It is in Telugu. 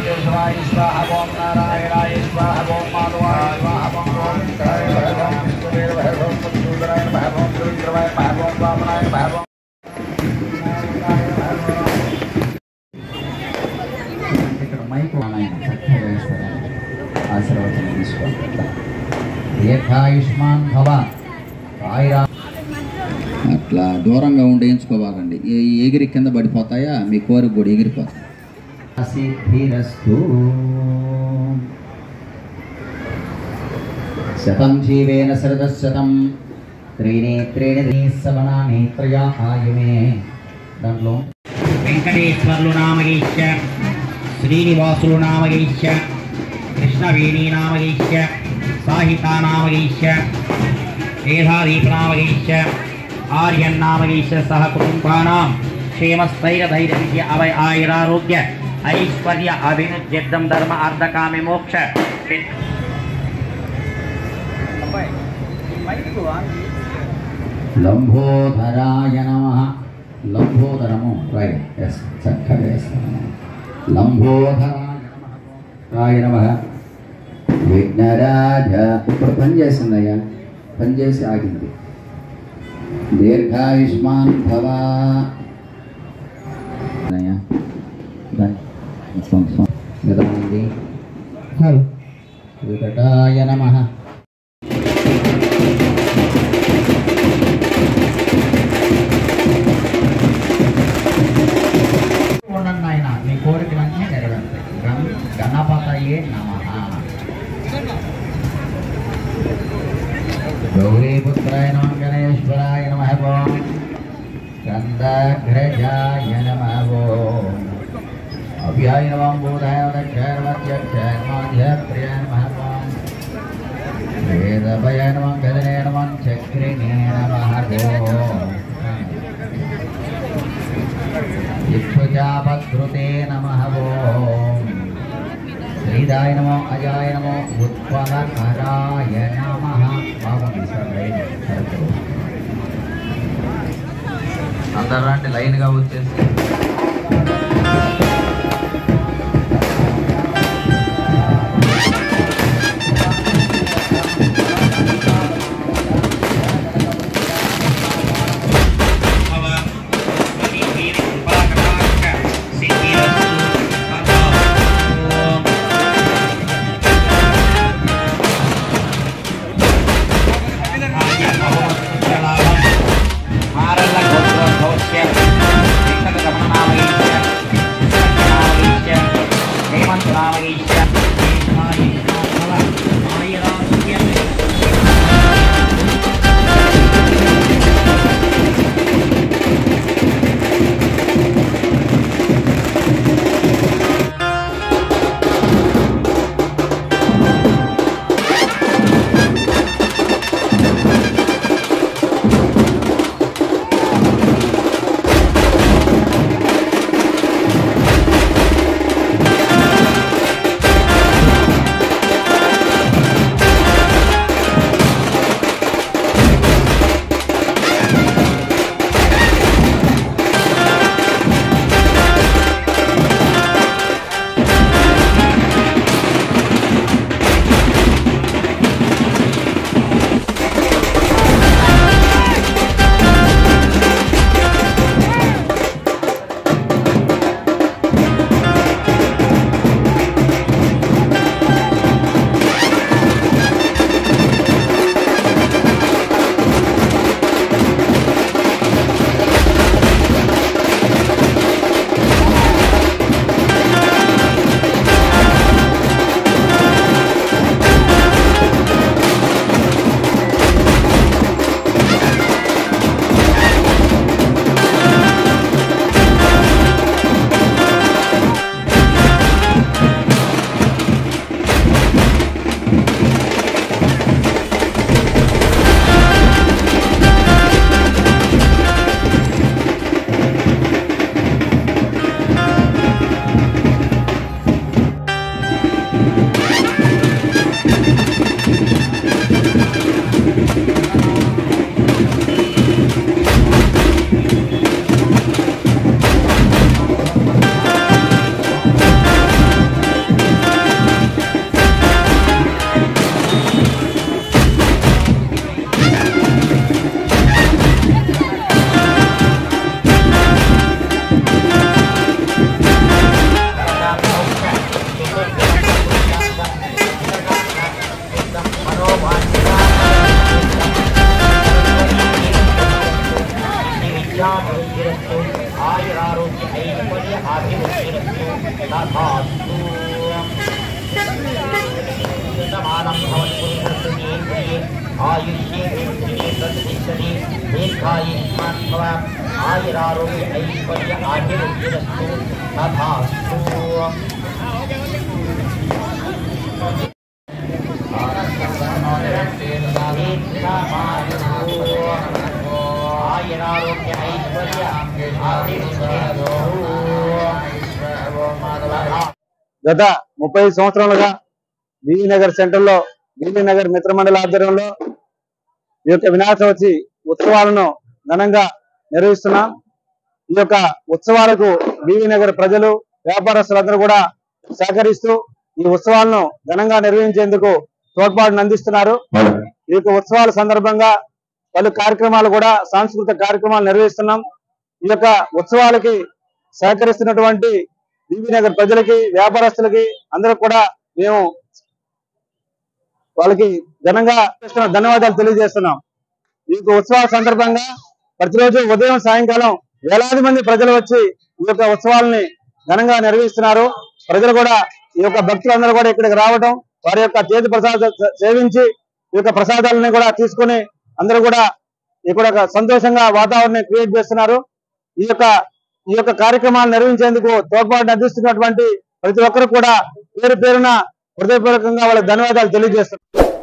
देशवाय स्वाहा ओम नारायणाय स्वाहा ओम माधवाय स्वाहा ओम गोविंदाय स्वाहा ओम विष्णुवे स्वाहा ओम मधुसूदनाय स्वाहा ओम रुद्रवाय स्वाहा ओम वामनाय स्वाहा ओम ఇక్కడ మైక్ ఆనాయన చక్కగా వేస్తారని ఆశీర్వచనం తీసుకోండి. దీర్ఘాయుష్మాన్ భవ. అట్లా దూరంగా ఉండి ఎంచుకోవాలండి. ఎగిరి కింద పడిపోతాయా మీ కోరిక కూడా ఎగిరిపోతాయి. శతం జీవేన శరదశతం త్రీనేత్రేణి సవనాని త్రయా ఆయుమే. దాంట్లో వెంకటేశ్వర్లు నామగీశ్య, శ్రీనివాసులు నామగీశ్య, కృష్ణవేణి నామగీశ్య, సాహితా నామగీశ్య, వేదాదీప నామగీశ్య, ఆర్యన్ నామగీశ్య సహ కుటుంబానాం క్షేమస్థైర్యధైర్య విద్య అభయ ఆయురారోగ్య ఐశ్వర్య అభినుజ్యర్థం ధర్మ అర్ధకామి మోక్ష. లంబోదరాయ నమః. లంబోదరము రైట్. ఎస్ చక్కగా వేస్తాను. లంబోదరాయ నమః. విఘ్నరాజ. ఇప్పుడు పనిచేసిందయ్యా, పనిచేసి ఆగింది. దీర్ఘాయుష్మాన్ భవ. వికటాయ నమః. ఉండండి ఆయన, మీ కోరికలన్నీ నెరవేరుతాయి. గణపతయే నమః. గౌరీపుత్రాయ నమః. గణేశ్వరాయ నమః. ఓం గంధాగ్రజాయ నమః. ఓం అభ్యాయ నమః. బోధాయ ప్రియాయ నమః. ఓం వేదభయ నమః. గదనే నమః. చక్రిణే నమః. ఓం ఇక్షుజాపద్రుతే నమః. ఓం శ్రీదాయ నమో అజాయ నమో ఉత్పలకరాయ నమః. అందరూ రండి లైన్గా వచ్చేసి. आयुरारोग्य ऐश्वर्य आभिवृद्धिरस्तु तथास्तु समानं भवतु पुरुषस्य आयुष्ये प्रतिष्ठति दीर्घायुष्मान् भव आयुरारोग्य ऐश्वर्य आभिवृद्धिरस्तु तथास्तु आयुरारोग्य ऐश्वर्य గత 30 సంవత్సరాలుగా బీవీ నగర్ సెంటర్ లో బీవీ నగర్ మిత్రమండలి ఆధ్వర్యంలో ఈ యొక్క వినాయక చవితి ఉత్సవాలను ఘనంగా నిర్వహిస్తున్నాం. ఈ యొక్క ఉత్సవాలకు బీవీ నగర్ ప్రజలు వ్యాపారస్తులందరూ కూడా సహకరిస్తూ ఈ ఉత్సవాలను ఘనంగా నిర్వహించేందుకు తోడ్పాటును అందిస్తున్నారు. ఈ యొక్క ఉత్సవాల సందర్భంగా పలు కార్యక్రమాలు కూడా సాంస్కృతిక కార్యక్రమాలు నిర్వహిస్తున్నాం. ఈ యొక్క ఉత్సవాలకి సహకరిస్తున్నటువంటి బీవీ నగర్ ప్రజలకి వ్యాపారస్తులకి అందరూ కూడా మేము వాళ్ళకి ఘనంగా ధన్యవాదాలు తెలియజేస్తున్నాం. ఈ యొక్క ఉత్సవాల సందర్భంగా ప్రతిరోజు ఉదయం సాయంకాలం వేలాది మంది ప్రజలు వచ్చి ఈ యొక్క ఉత్సవాలని ఘనంగా నిర్వహిస్తున్నారు. ప్రజలు కూడా ఈ యొక్క భక్తులందరూ కూడా ఇక్కడికి రావడం వారి యొక్క చేతి ప్రసాద సేవించి ఈ యొక్క ప్రసాదాలని కూడా తీసుకుని అందరూ కూడా ఇక్కడ సంతోషంగా వాతావరణం క్రియేట్ చేస్తున్నారు. ఈ యొక్క కార్యక్రమాలు నిర్వహించేందుకు తోడ్పాటు అందిస్తున్నటువంటి ప్రతి ఒక్కరు కూడా పేరు పేరున హృదయపూర్వకంగా వాళ్ళకి ధన్యవాదాలు తెలియజేస్తున్నారు.